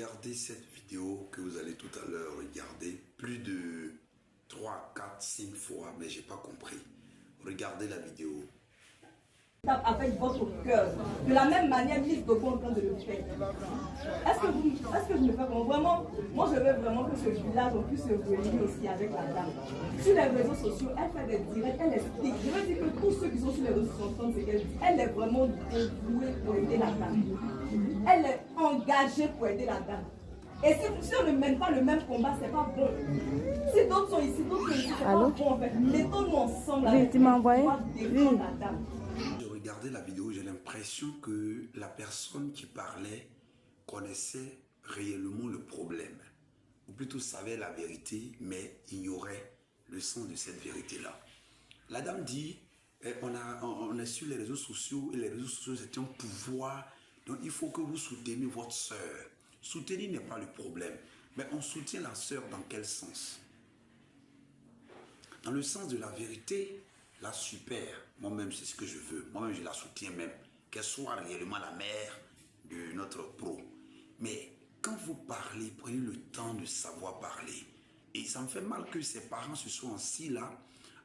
Regardez cette vidéo que vous allez tout à l'heure regarder plus de 3, 4, 5 fois, mais j'ai pas compris. Regardez la vidéo. Avec votre cœur, de la même manière, Miss Dogo en train de le faire. Est-ce que je me fais comprendre? Vraiment, moi je veux vraiment que ce village on puisse se réunir aussi avec la dame. Sur les réseaux sociaux, elle fait des directs, elle explique. Je veux dire que tous ceux qui sont sur les réseaux sociaux entendent ce qu'elle dit. Elle est vraiment dévouée pour aider la dame. Elle est engagée pour aider la dame. Et si on ne mène pas le même combat, c'est pas bon. Si d'autres sont ici, c'est pas bon en fait. Mettons-nous ensemble avec tu m'as envoyé? défendre la dame. Je regardais la vidéo, j'ai l'impression que la personne qui parlait connaissait réellement le problème. Ou plutôt savait la vérité, mais ignorait le sens de cette vérité-là. La dame dit, on est sur les réseaux sociaux, et les réseaux sociaux c'est un pouvoir, donc il faut que vous souteniez votre soeur. Soutenir n'est pas le problème, mais on soutient la sœur dans quel sens? Dans le sens de la vérité, la super, moi-même c'est ce que je veux, moi-même je la soutiens même, qu'elle soit réellement la mère de notre pro. Mais quand vous parlez, prenez le temps de savoir parler. Et ça me fait mal que ses parents se soient assis là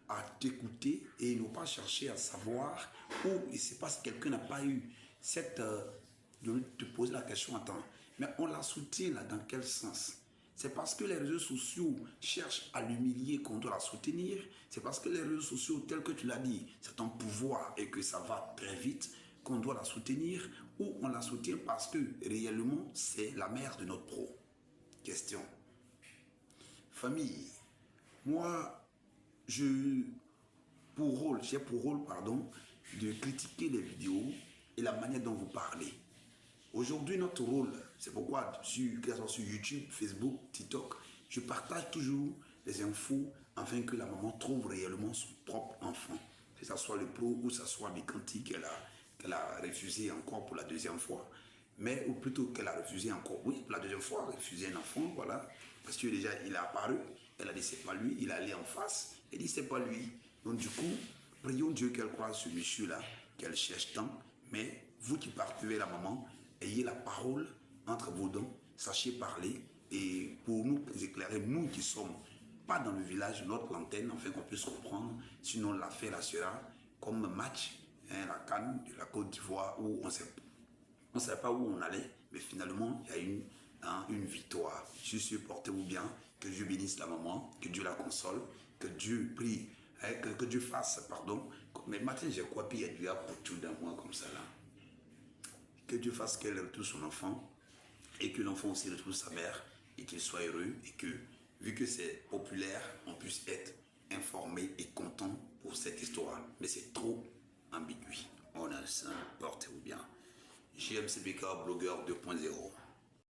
à t'écouter et n'ont pas cherché à savoir où il se passe, quelqu'un n'a pas eu cette... de te poser la question, attends, mais on la soutient là, dans quel sens? C'est parce que les réseaux sociaux cherchent à l'humilier qu'on doit la soutenir. C'est parce que les réseaux sociaux, tel que tu l'as dit, c'est un pouvoir et que ça va très vite qu'on doit la soutenir, ou on la soutient parce que réellement, c'est la mère de notre pro. Question. Famille, moi, j'ai pour rôle, de critiquer les vidéos et la manière dont vous parlez. Aujourd'hui, notre rôle, c'est pourquoi, que ce soit sur YouTube, Facebook, TikTok, je partage toujours les infos afin que la maman trouve réellement son propre enfant. Que ce soit le pro ou que ce soit Mikanti qu'elle a refusé encore pour la deuxième fois. Mais, ou plutôt qu'elle a refusé encore, oui, pour la deuxième fois, refuser un enfant, voilà. Parce que déjà, il a apparu, elle a dit c'est pas lui, il est allé en face, elle dit c'est pas lui. Donc du coup, prions Dieu qu'elle croise ce monsieur-là, qu'elle cherche tant, mais vous qui partez la maman, ayez la parole entre vos dents, sachez parler et pour nous éclairer, nous qui sommes pas dans le village, notre lanterne, afin qu'on puisse comprendre, sinon l'affaire sera comme un match, la CAN de la Côte d'Ivoire où on ne savait pas où on allait, mais finalement il y a une victoire. Je suis portez-vous bien, que Dieu bénisse la maman, que Dieu la console, que Dieu prie, que Dieu fasse, pardon. Mais matin j'ai quoi, puis il y a du pour tout d'un mois comme ça là. Que Dieu fasse qu'elle retrouve son enfant et que l'enfant aussi retrouve sa mère et qu'il soit heureux et que, vu que c'est populaire, on puisse être informé et content pour cette histoire. Mais c'est trop ambigu. On a ça, portez-vous bien. JMCBK, blogueur 2.0.